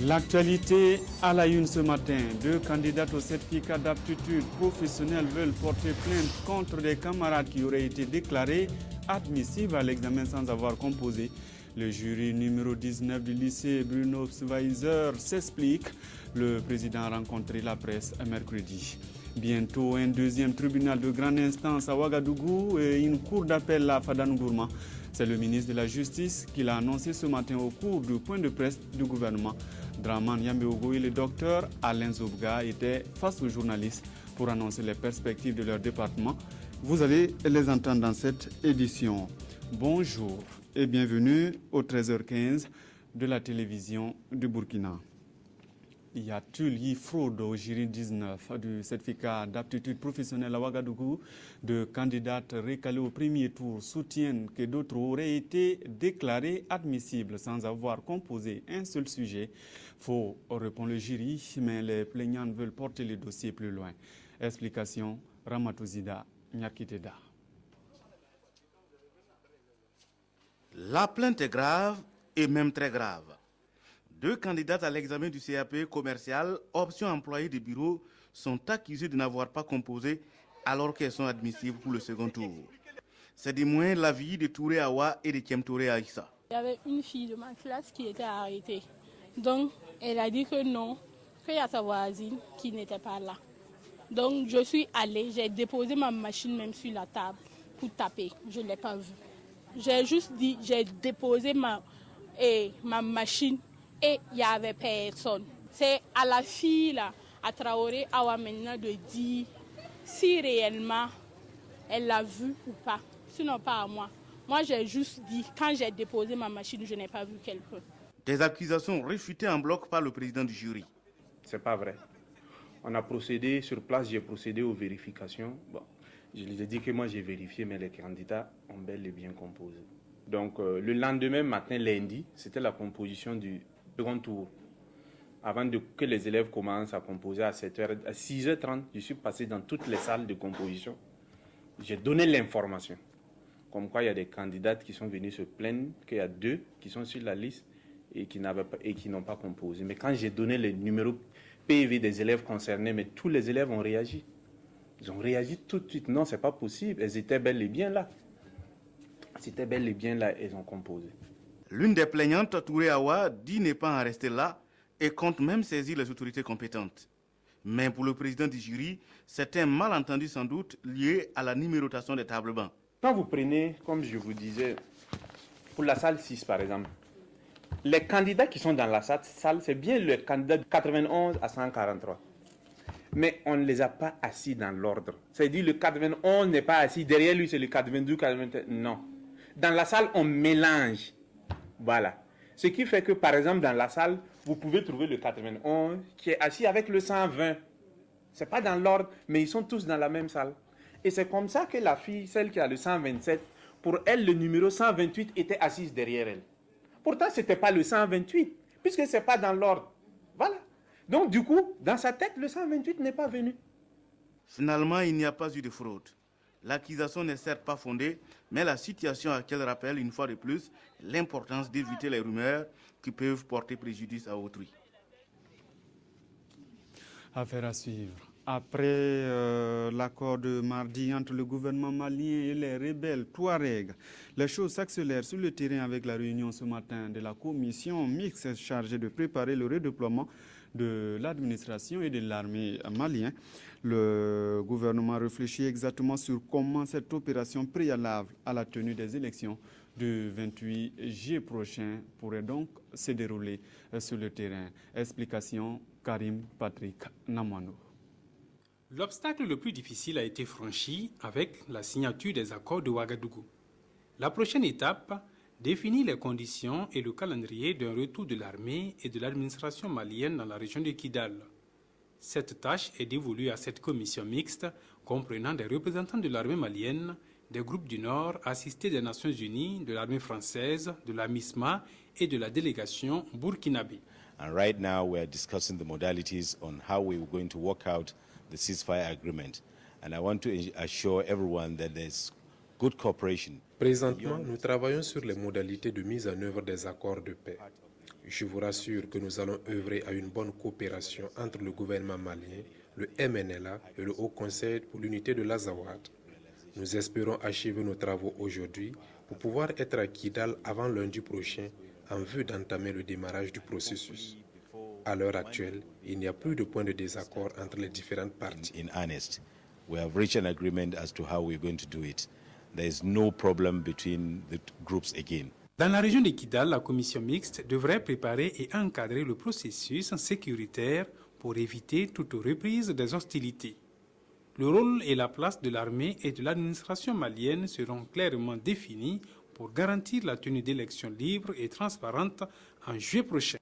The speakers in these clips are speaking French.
L'actualité à la une ce matin. 2 candidates au certificat d'aptitude professionnelle veulent porter plainte contre des camarades qui auraient été déclarés admissibles à l'examen sans avoir composé. Le jury numéro 19 du lycée Bruno Schweizer s'explique. Le président a rencontré la presse mercredi. Bientôt un deuxième tribunal de grande instance à Ouagadougou et une cour d'appel à Fadanogourma. C'est le ministre de la Justice qui l'a annoncé ce matin au cours du point de presse du gouvernement. Draman Yambeogo et le docteur Alain Zobga étaient face aux journalistes pour annoncer les perspectives de leur département. Vous allez les entendre dans cette édition. Bonjour et bienvenue au 13h15 de la télévision du Burkina. Y a-t-il eu fraude au jury 19 du certificat d'aptitude professionnelle à Ouagadougou? De candidates recalées au premier tour soutiennent que d'autres auraient été déclarées admissibles sans avoir composé un seul sujet. Faux, répond le jury, mais les plaignantes veulent porter le dossier plus loin. Explication, Ramatouzida Nyakiteda. La plainte est grave et même très grave. 2 candidates à l'examen du CAP commercial, option employé de bureau, sont accusées de n'avoir pas composé alors qu'elles sont admissibles pour le second tour. C'est du moins l'avis de Touré Awa et de Kiem Touré Aïssa. Il y avait une fille de ma classe qui était arrêtée. Donc, elle a dit que non, qu'il y a sa voisine qui n'était pas là. Donc, je suis allée, j'ai déposé ma machine même sur la table pour taper. Je ne l'ai pas vue. J'ai juste dit, j'ai déposé ma machine. Et il n'y avait personne. C'est à la fille, là, à Traoré Awa maintenant, de dire si réellement elle l'a vu ou pas. Sinon, pas à moi. Moi, j'ai juste dit, quand j'ai déposé ma machine, je n'ai pas vu quelqu'un. Des accusations réfutées en bloc par le président du jury. C'est pas vrai. On a procédé sur place, j'ai procédé aux vérifications. Bon, je les ai dit que moi j'ai vérifié, mais les candidats ont bel et bien composé. Donc, le lendemain matin, lundi, c'était la composition du second tour. Avant que les élèves commencent à composer à 7h, à 6h30, je suis passé dans toutes les salles de composition. J'ai donné l'information. Comme quoi, il y a des candidates qui sont venues se plaindre qu'il y a 2 qui sont sur la liste et qui n'ont pas composé. Mais quand j'ai donné les numéros PV des élèves concernés, mais tous les élèves ont réagi. Ils ont réagi tout de suite. Non, c'est pas possible. Elles étaient bel et bien là. C'était bel et bien là, elles ont composé. L'une des plaignantes, Touré Awa, dit ne pas en rester là et compte même saisir les autorités compétentes. Mais pour le président du jury, c'est un malentendu sans doute lié à la numérotation des tables bancs. Quand vous prenez, comme je vous disais, pour la salle 6 par exemple, les candidats qui sont dans la salle, c'est bien le candidat de 91 à 143. Mais on ne les a pas assis dans l'ordre. C'est-à-dire le 91 n'est pas assis, derrière lui c'est le 92, 93. Non. Dans la salle, on mélange. Voilà. Ce qui fait que, par exemple, dans la salle, vous pouvez trouver le 91 qui est assis avec le 120. Ce n'est pas dans l'ordre, mais ils sont tous dans la même salle. Et c'est comme ça que la fille, celle qui a le 127, pour elle, le numéro 128 était assise derrière elle. Pourtant, ce n'était pas le 128, puisque ce n'est pas dans l'ordre. Voilà. Donc, du coup, dans sa tête, le 128 n'est pas venu. Finalement, il n'y a pas eu de fraude. L'accusation n'est certes pas fondée, mais la situation à laquelle rappelle une fois de plus l'importance d'éviter les rumeurs qui peuvent porter préjudice à autrui. Affaire à suivre. Après l'accord de mardi entre le gouvernement malien et les rebelles Touaregs, les choses s'accélèrent sur le terrain avec la réunion ce matin de la commission mixte chargée de préparer le redéploiement de l'administration et de l'armée malienne. Le gouvernement réfléchit exactement sur comment cette opération préalable à la tenue des élections du 28 juillet prochain pourrait donc se dérouler sur le terrain. Explication, Karim Patrick Namano. L'obstacle le plus difficile a été franchi avec la signature des accords de Ouagadougou. La prochaine étape définit les conditions et le calendrier d'un retour de l'armée et de l'administration malienne dans la région de Kidal. Cette tâche est dévolue à cette commission mixte comprenant des représentants de l'armée malienne, des groupes du Nord assistés des Nations Unies, de l'armée française, de la MISMA et de la délégation burkinabé. And right now we are discussing the modalities on how we are going to work out the ceasefire agreement. And I want to assure everyone that there's good cooperation. Présentement, nous travaillons sur les modalités de mise en œuvre des accords de paix. Je vous rassure que nous allons œuvrer à une bonne coopération entre le gouvernement malien, le MNLA et le Haut Conseil pour l'unité de l'Azawad. Nous espérons achever nos travaux aujourd'hui pour pouvoir être à Kidal avant lundi prochain en vue d'entamer le démarrage du processus. À l'heure actuelle, il n'y a plus de point de désaccord entre les différentes parties. In earnest, we have reached an agreement as to how we're going to do it. There is no problem between the groups again. Dans la région de Kidal, la commission mixte devrait préparer et encadrer le processus sécuritaire pour éviter toute reprise des hostilités. Le rôle et la place de l'armée et de l'administration malienne seront clairement définis pour garantir la tenue d'élections libres et transparentes en juillet prochain.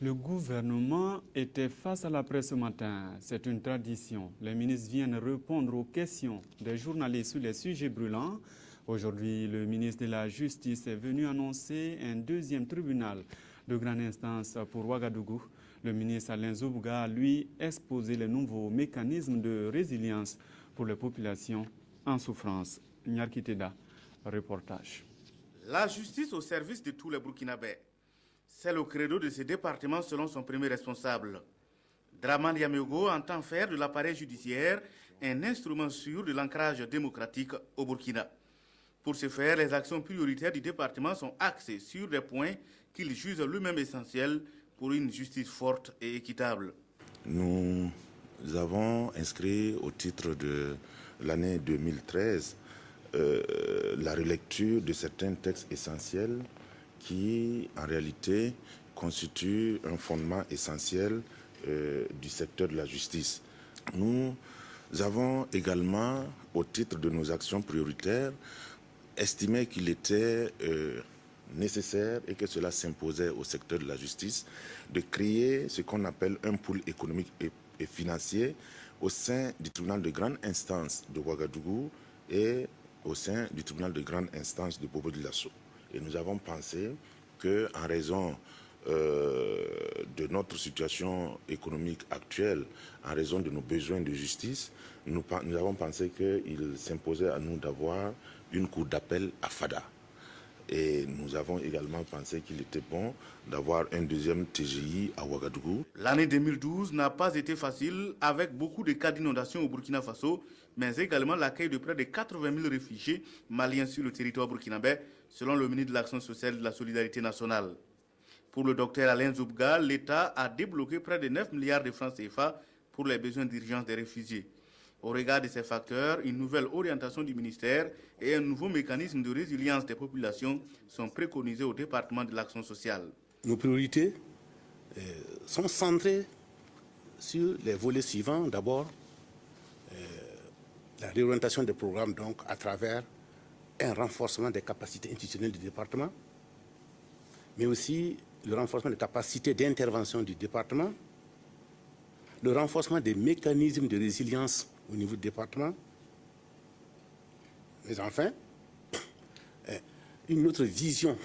Le gouvernement était face à la presse ce matin. C'est une tradition. Les ministres viennent répondre aux questions des journalistes sur les sujets brûlants. Aujourd'hui, le ministre de la Justice est venu annoncer un deuxième tribunal de grande instance pour Ouagadougou. Le ministre Alain Zoubga a, lui, exposé les nouveaux mécanismes de résilience pour les populations en souffrance. Nyarkiteda, reportage. La justice au service de tous les Burkinabés. C'est le credo de ce département selon son premier responsable. Draman Yameogo entend faire de l'appareil judiciaire un instrument sûr de l'ancrage démocratique au Burkina. Pour ce faire, les actions prioritaires du département sont axées sur des points qu'il juge lui-même essentiels pour une justice forte et équitable. Nous avons inscrit au titre de l'année 2013 la relecture de certains textes essentiels qui, en réalité, constituent un fondement essentiel du secteur de la justice. Nous avons également, au titre de nos actions prioritaires, estimé qu'il était nécessaire et que cela s'imposait au secteur de la justice de créer ce qu'on appelle un pool économique et financier au sein du tribunal de grande instance de Ouagadougou et au sein du tribunal de grande instance de Bobo-Dioulasso. Et nous avons pensé qu'en raison de notre situation économique actuelle, en raison de nos besoins de justice, nous avons pensé qu'il s'imposait à nous d'avoir une cour d'appel à Fada. Et nous avons également pensé qu'il était bon d'avoir un deuxième TGI à Ouagadougou. L'année 2012 n'a pas été facile avec beaucoup de cas d'inondation au Burkina Faso, mais également l'accueil de près de 80 000 réfugiés maliens sur le territoire burkinabé, selon le ministre de l'Action sociale et de la Solidarité nationale. Pour le docteur Alain Zoubga, l'État a débloqué près de 9 milliards de francs CFA pour les besoins d'urgence des réfugiés. Au regard de ces facteurs, une nouvelle orientation du ministère et un nouveau mécanisme de résilience des populations sont préconisés au département de l'action sociale. Nos priorités sont centrées sur les volets suivants. D'abord, la réorientation des programmes donc, à travers un renforcement des capacités institutionnelles du département, mais aussi le renforcement des capacités d'intervention du département, le renforcement des mécanismes de résilience au niveau du département, mais enfin, une autre vision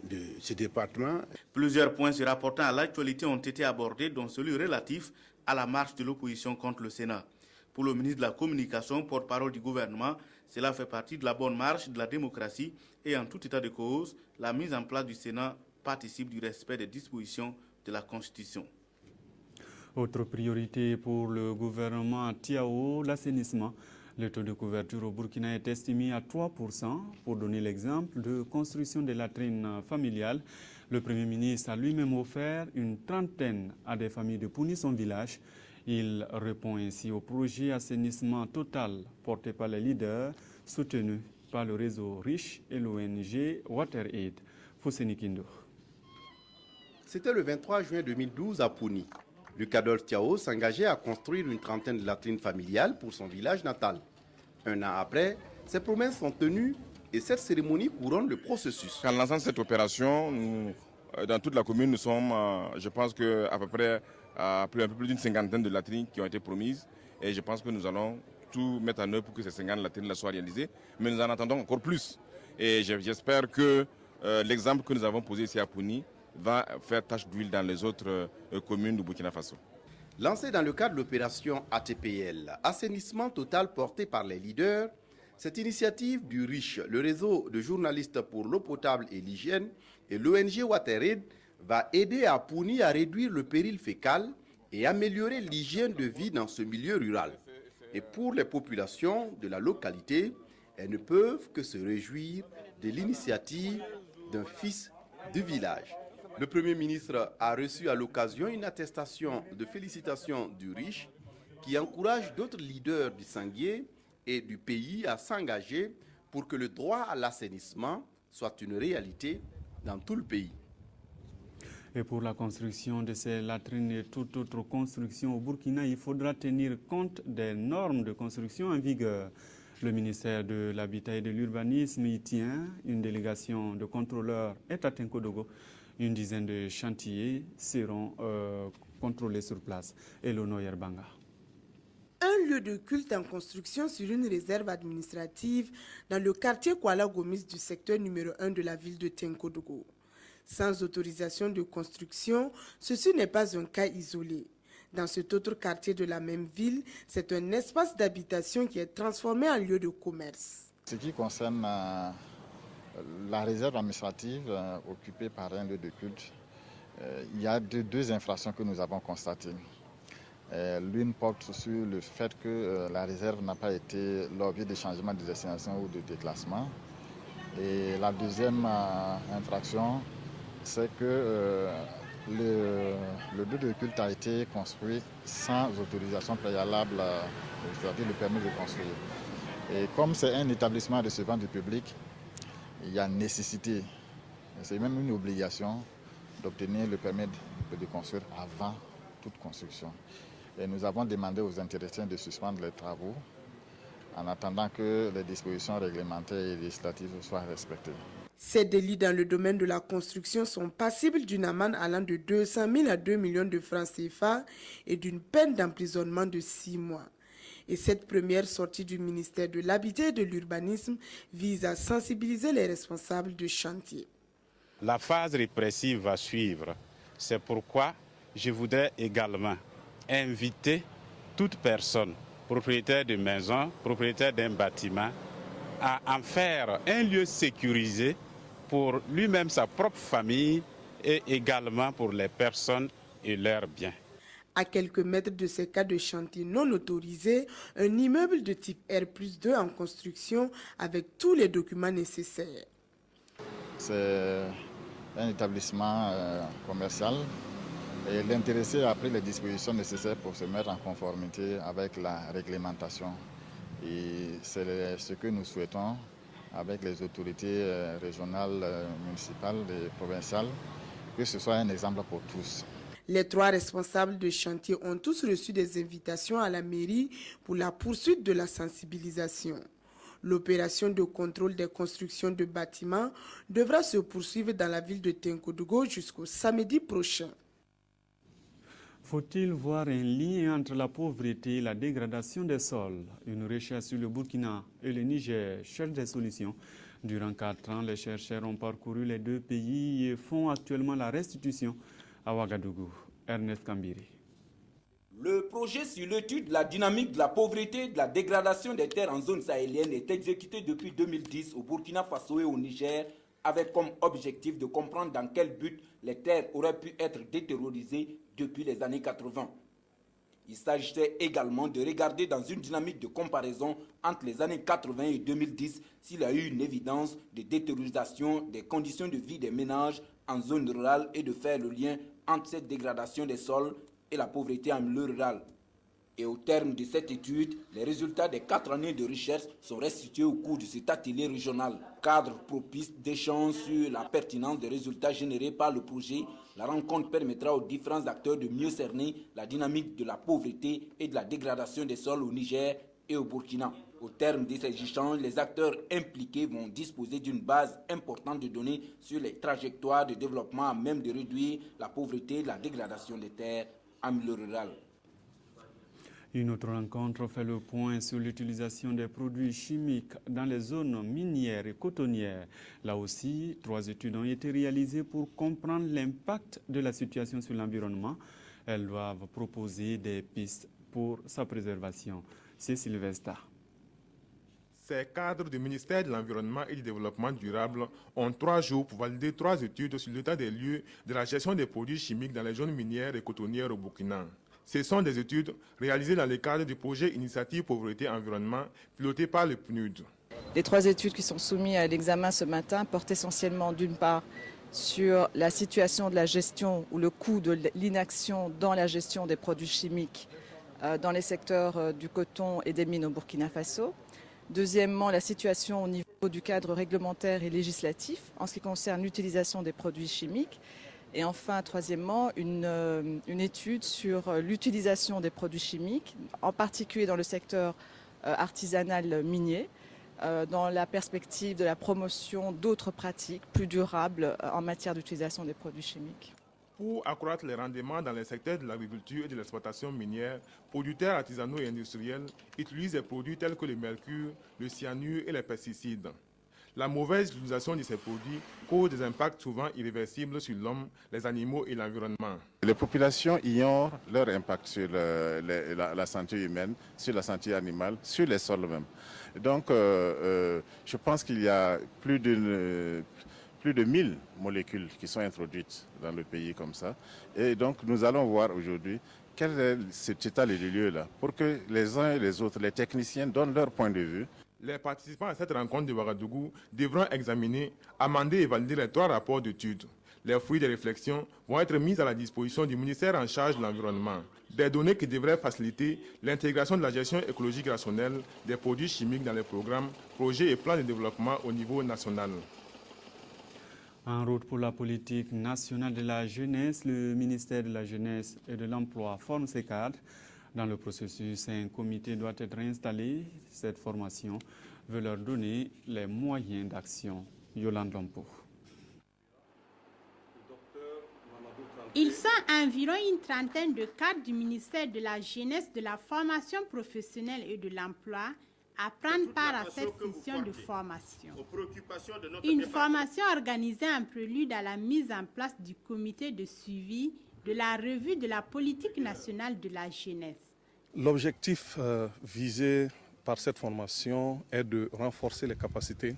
de ce département. Plusieurs points se rapportant à l'actualité ont été abordés, dont celui relatif à la marche de l'opposition contre le Sénat. Pour le ministre de la Communication, porte-parole du gouvernement, cela fait partie de la bonne marche de la démocratie et en tout état de cause, la mise en place du Sénat participe du respect des dispositions de la Constitution. Autre priorité pour le gouvernement Tiao, l'assainissement. Le taux de couverture au Burkina est estimé à 3%. Pour donner l'exemple de construction des latrines familiales, le Premier ministre a lui-même offert une trentaine à des familles de Pouni, son village. Il répond ainsi au projet assainissement total porté par les leaders, soutenu par le réseau Riche et l'ONG WaterAid. Fousseni Kindo. C'était le 23 juin 2012 à Pouni. Luc Adolphe Tiao s'engageait à construire une trentaine de latrines familiales pour son village natal. Un an après, ses promesses sont tenues et cette cérémonie couronne le processus. En lançant cette opération, dans toute la commune, nous sommes, je pense qu'à peu près un peu plus d'une cinquantaine de latrines qui ont été promises. Et je pense que nous allons tout mettre en œuvre pour que ces 50 latrines soient réalisées. Mais nous en attendons encore plus. Et j'espère que l'exemple que nous avons posé ici à Pouni va faire tache d'huile dans les autres communes du Burkina Faso. Lancé dans le cadre de l'opération ATPL, assainissement total porté par les leaders, cette initiative du RICH, le réseau de journalistes pour l'eau potable et l'hygiène, Et l'ONG WaterAid va aider Apuni à réduire le péril fécal et améliorer l'hygiène de vie dans ce milieu rural. Et pour les populations de la localité, elles ne peuvent que se réjouir de l'initiative d'un fils du village. Le Premier ministre a reçu à l'occasion une attestation de félicitations du riche qui encourage d'autres leaders du Sanguier et du pays à s'engager pour que le droit à l'assainissement soit une réalité dans tout le pays. Et pour la construction de ces latrines et toute autre construction au Burkina, il faudra tenir compte des normes de construction en vigueur. Le ministère de l'Habitat et de l'Urbanisme y tient. Une délégation de contrôleurs est à Tenkodogo. Une dizaine de chantiers seront contrôlés sur place. Elono Yerbanga. Un lieu de culte en construction sur une réserve administrative dans le quartier Kuala Gomis du secteur numéro 1 de la ville de Tenkodogo. Sans autorisation de construction, ceci n'est pas un cas isolé. Dans cet autre quartier de la même ville, c'est un espace d'habitation qui est transformé en lieu de commerce. Ce qui concerne la réserve administrative occupée par un lieu de culte, il y a deux infractions que nous avons constatées. L'une porte sur le fait que la réserve n'a pas été l'objet de changement de destination ou de déclassement. Et la deuxième infraction, c'est que le lieu de culte a été construit sans autorisation préalable, c'est-à-dire le permis de construire. Et comme c'est un établissement recevant du public, il y a nécessité, c'est même une obligation d'obtenir le permis de construire avant toute construction. Et nous avons demandé aux intéressés de suspendre les travaux en attendant que les dispositions réglementaires et législatives soient respectées. Ces délits dans le domaine de la construction sont passibles d'une amende allant de 200 000 à 2 millions de francs CFA et d'une peine d'emprisonnement de 6 mois. Et cette première sortie du ministère de l'Habitat et de l'Urbanisme vise à sensibiliser les responsables de chantier. La phase répressive va suivre. C'est pourquoi je voudrais également inviter toute personne, propriétaire de maison, propriétaire d'un bâtiment, à en faire un lieu sécurisé pour lui-même, sa propre famille et également pour les personnes et leurs biens. À quelques mètres de ces cas de chantier non autorisés, un immeuble de type R+2 en construction avec tous les documents nécessaires. C'est un établissement commercial et l'intéressé a pris les dispositions nécessaires pour se mettre en conformité avec la réglementation. Et c'est ce que nous souhaitons avec les autorités régionales, municipales et provinciales, que ce soit un exemple pour tous. Les 3 responsables de chantier ont tous reçu des invitations à la mairie pour la poursuite de la sensibilisation. L'opération de contrôle des constructions de bâtiments devra se poursuivre dans la ville de Tenkodogo jusqu'au samedi prochain. Faut-il voir un lien entre la pauvreté et la dégradation des sols? Une recherche sur le Burkina et le Niger cherche des solutions. Durant 4 ans, les chercheurs ont parcouru les 2 pays et font actuellement la restitution à Ouagadougou. Ernest Kambiri. Le projet sur l'étude de la dynamique de la pauvreté et de la dégradation des terres en zone sahélienne est exécuté depuis 2010 au Burkina Faso et au Niger, avec comme objectif de comprendre dans quel but les terres auraient pu être détériorisées depuis les années 80. Il s'agissait également de regarder dans une dynamique de comparaison entre les années 80 et 2010 s'il y a eu une évidence de détériorisation des conditions de vie des ménages en zone rurale et de faire le lien entre cette dégradation des sols et la pauvreté en milieu rural. Et au terme de cette étude, les résultats des 4 années de recherche sont restitués au cours de cet atelier régional. Cadre propice d'échange sur la pertinence des résultats générés par le projet, la rencontre permettra aux différents acteurs de mieux cerner la dynamique de la pauvreté et de la dégradation des sols au Niger et au Burkina. Au terme de ces échanges, les acteurs impliqués vont disposer d'une base importante de données sur les trajectoires de développement à même de réduire la pauvreté et la dégradation des terres en milieu rural. Une autre rencontre fait le point sur l'utilisation des produits chimiques dans les zones minières et cotonnières. Là aussi, 3 études ont été réalisées pour comprendre l'impact de la situation sur l'environnement. Elles doivent proposer des pistes pour sa préservation. C'est Sylvestre. Ces cadres du ministère de l'Environnement et du Développement durable ont 3 jours pour valider 3 études sur l'état des lieux de la gestion des produits chimiques dans les zones minières et cotonnières au Burkina. Ce sont des études réalisées dans le cadre du projet Initiative Pauvreté Environnement piloté par le PNUD. Les 3 études qui sont soumises à l'examen ce matin portent essentiellement d'une part sur la situation de la gestion ou le coût de l'inaction dans la gestion des produits chimiques dans les secteurs du coton et des mines au Burkina Faso. Deuxièmement, la situation au niveau du cadre réglementaire et législatif en ce qui concerne l'utilisation des produits chimiques. Et enfin, troisièmement, une étude sur l'utilisation des produits chimiques, en particulier dans le secteur artisanal minier, dans la perspective de la promotion d'autres pratiques plus durables en matière d'utilisation des produits chimiques. Pour accroître les rendements dans les secteurs de l'agriculture et de l'exploitation minière, producteurs artisanaux et industriels utilisent des produits tels que le mercure, le cyanure et les pesticides. La mauvaise utilisation de ces produits cause des impacts souvent irréversibles sur l'homme, les animaux et l'environnement. Les populations ignorent leur impact sur la santé humaine, sur la santé animale, sur les sols même. Donc je pense qu'il y a plus de 1000 molécules qui sont introduites dans le pays comme ça. Et donc nous allons voir aujourd'hui quel est cet état des lieux-là pour que les uns et les autres, les techniciens, donnent leur point de vue. Les participants à cette rencontre de Ouagadougou devront examiner, amender et valider les 3 rapports d'études. Les fruits des réflexions vont être mis à la disposition du ministère en charge de l'environnement. Des données qui devraient faciliter l'intégration de la gestion écologique rationnelle des produits chimiques dans les programmes, projets et plans de développement au niveau national. En route pour la politique nationale de la jeunesse, le ministère de la Jeunesse et de l'Emploi forme ses cadres. Dans le processus, un comité doit être installé. Cette formation veut leur donner les moyens d'action. Yolande Lompo. Ils sont environ une trentaine de cadres du ministère de la Jeunesse, de la Formation professionnelle et de l'Emploi à prendre part à cette session de formation. Une formation organisée en prélude à la mise en place du comité de suivi de la revue de la politique nationale de la jeunesse. L'objectif visé par cette formation est de renforcer les capacités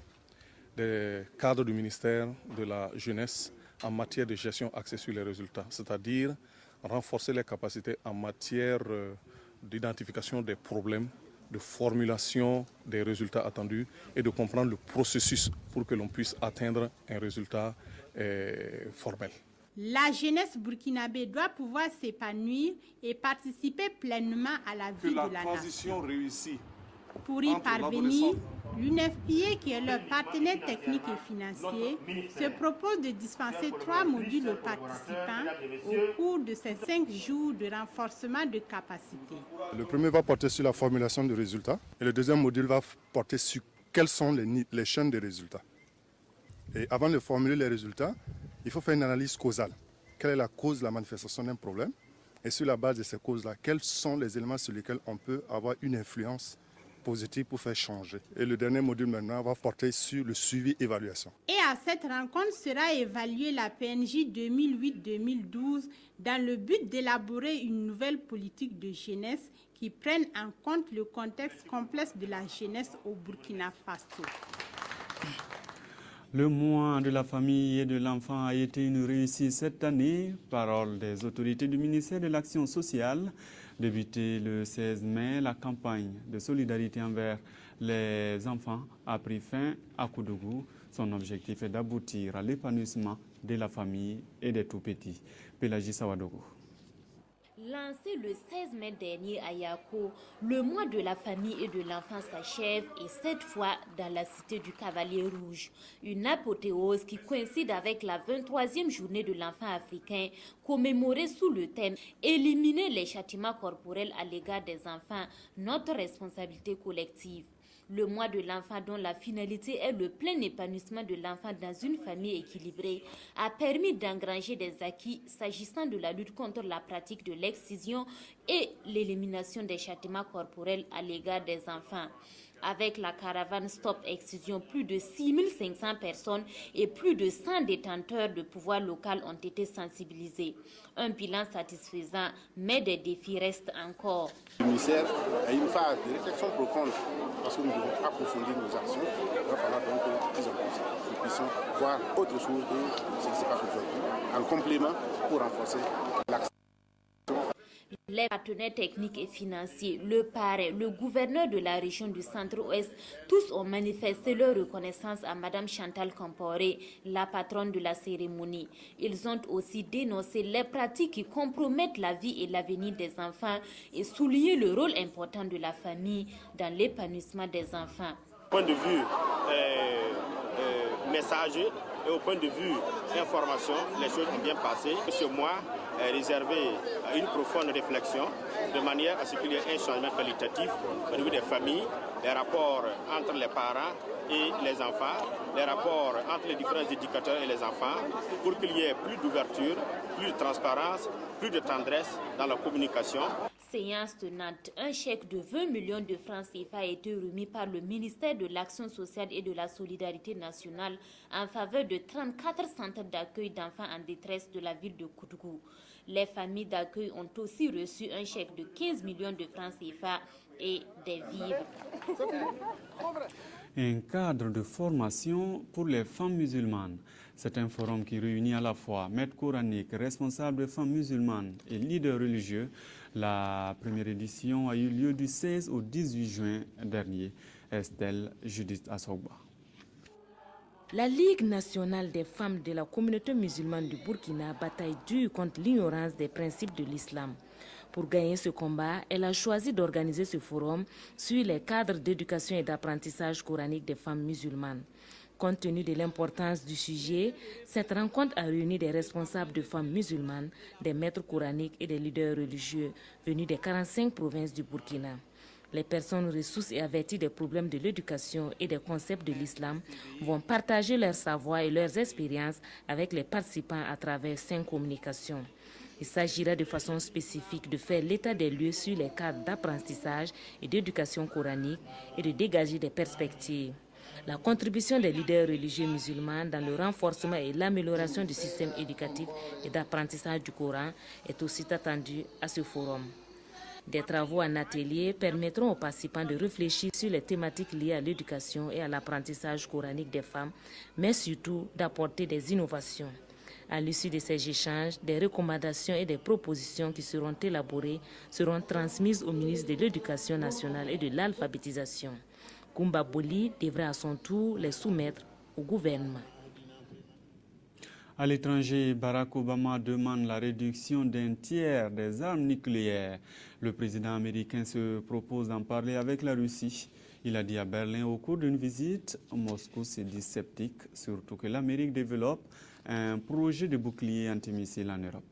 des cadres du ministère de la jeunesse en matière de gestion axée sur les résultats, c'est-à-dire renforcer les capacités en matière d'identification des problèmes, de formulation des résultats attendus et de comprendre le processus pour que l'on puisse atteindre un résultat formel. La jeunesse burkinabé doit pouvoir s'épanouir et participer pleinement à la vie de la nation. Réussie. Pour y parvenir, l'UNFPA, qui est leur partenaire technique et financier, se propose de dispenser 3 modules aux participants au cours de ces 5 jours de renforcement de capacité. Le premier va porter sur la formulation de résultats et le deuxième module va porter sur quelles sont les chaînes de résultats. Et avant de formuler les résultats, il faut faire une analyse causale. Quelle est la cause de la manifestation d'un problème? Et sur la base de ces causes-là, quels sont les éléments sur lesquels on peut avoir une influence positive pour faire changer? Et le dernier module maintenant va porter sur le suivi-évaluation. Et à cette rencontre sera évaluée la PNJ 2008-2012 dans le but d'élaborer une nouvelle politique de jeunesse qui prenne en compte le contexte complexe de la jeunesse au Burkina Faso. Le mois de la famille et de l'enfant a été une réussite cette année. Parole des autorités du ministère de l'Action sociale. Débutée le 16 mai, la campagne de solidarité envers les enfants a pris fin à Koudougou. Son objectif est d'aboutir à l'épanouissement de la famille et des tout-petits. Pélagie Sawadogo. Lancé le 16 mai dernier à Yako, le mois de la famille et de l'enfant s'achève et cette fois dans la cité du Cavalier Rouge. Une apothéose qui coïncide avec la 23e journée de l'enfant africain commémorée sous le thème « Éliminer les châtiments corporels à l'égard des enfants, notre responsabilité collective ». Le mois de l'enfant, dont la finalité est le plein épanouissement de l'enfant dans une famille équilibrée, a permis d'engranger des acquis s'agissant de la lutte contre la pratique de l'excision et l'élimination des châtiments corporels à l'égard des enfants. Avec la caravane Stop Excision, plus de 6500 personnes et plus de 100 détenteurs de pouvoir local ont été sensibilisés. Un bilan satisfaisant, mais des défis restent encore. Le ministère a une phase de réflexion profonde parce que nous devons approfondir nos actions. Il va falloir donc que nous puissions voir autre chose que ce qui se passe aujourd'hui, en complément pour renforcer l'action. Les partenaires techniques et financiers, le parrain, le gouverneur de la région du Centre-Ouest, tous ont manifesté leur reconnaissance à Mme Chantal Camporé, la patronne de la cérémonie. Ils ont aussi dénoncé les pratiques qui compromettent la vie et l'avenir des enfants et souligné le rôle important de la famille dans l'épanouissement des enfants. Au point de vue messager et au point de vue information, les choses ont bien passé. Ce mois est réservé à une profonde réflexion de manière à ce qu'il y ait un changement qualitatif au niveau des familles, les rapports entre les parents et les enfants, les rapports entre les différents éducateurs et les enfants, pour qu'il y ait plus d'ouverture, plus de transparence, plus de tendresse dans la communication. Séance tenante, un chèque de 20 millions de francs CFA a été remis par le ministère de l'Action sociale et de la solidarité nationale en faveur de 34 centres d'accueil d'enfants en détresse de la ville de Koudougou. Les familles d'accueil ont aussi reçu un chèque de 15 millions de francs CFA et des vivres. Un cadre de formation pour les femmes musulmanes. C'est un forum qui réunit à la fois maîtres coraniques, responsables de femmes musulmanes et leaders religieux. La première édition a eu lieu du 16 au 18 juin dernier. Estelle Judith Assogba. La Ligue nationale des femmes de la communauté musulmane du Burkina bataille dure contre l'ignorance des principes de l'islam. Pour gagner ce combat, elle a choisi d'organiser ce forum sur les cadres d'éducation et d'apprentissage coranique des femmes musulmanes. Compte tenu de l'importance du sujet, cette rencontre a réuni des responsables de femmes musulmanes, des maîtres coraniques et des leaders religieux venus des 45 provinces du Burkina. Les personnes ressources et averties des problèmes de l'éducation et des concepts de l'islam vont partager leur savoir et leurs expériences avec les participants à travers 5 communications. Il s'agira de façon spécifique de faire l'état des lieux sur les cadres d'apprentissage et d'éducation coranique et de dégager des perspectives. La contribution des leaders religieux musulmans dans le renforcement et l'amélioration du système éducatif et d'apprentissage du Coran est aussi attendue à ce forum. Des travaux en atelier permettront aux participants de réfléchir sur les thématiques liées à l'éducation et à l'apprentissage coranique des femmes, mais surtout d'apporter des innovations. À l'issue de ces échanges, des recommandations et des propositions qui seront élaborées seront transmises au ministre de l'Éducation nationale et de l'alphabétisation. Koumba Boli devra à son tour les soumettre au gouvernement. À l'étranger, Barack Obama demande la réduction d'1 tiers des armes nucléaires. Le président américain se propose d'en parler avec la Russie. Il a dit à Berlin au cours d'une visite. Moscou s'est dit sceptique, surtout que l'Amérique développe un projet de bouclier antimissile en Europe.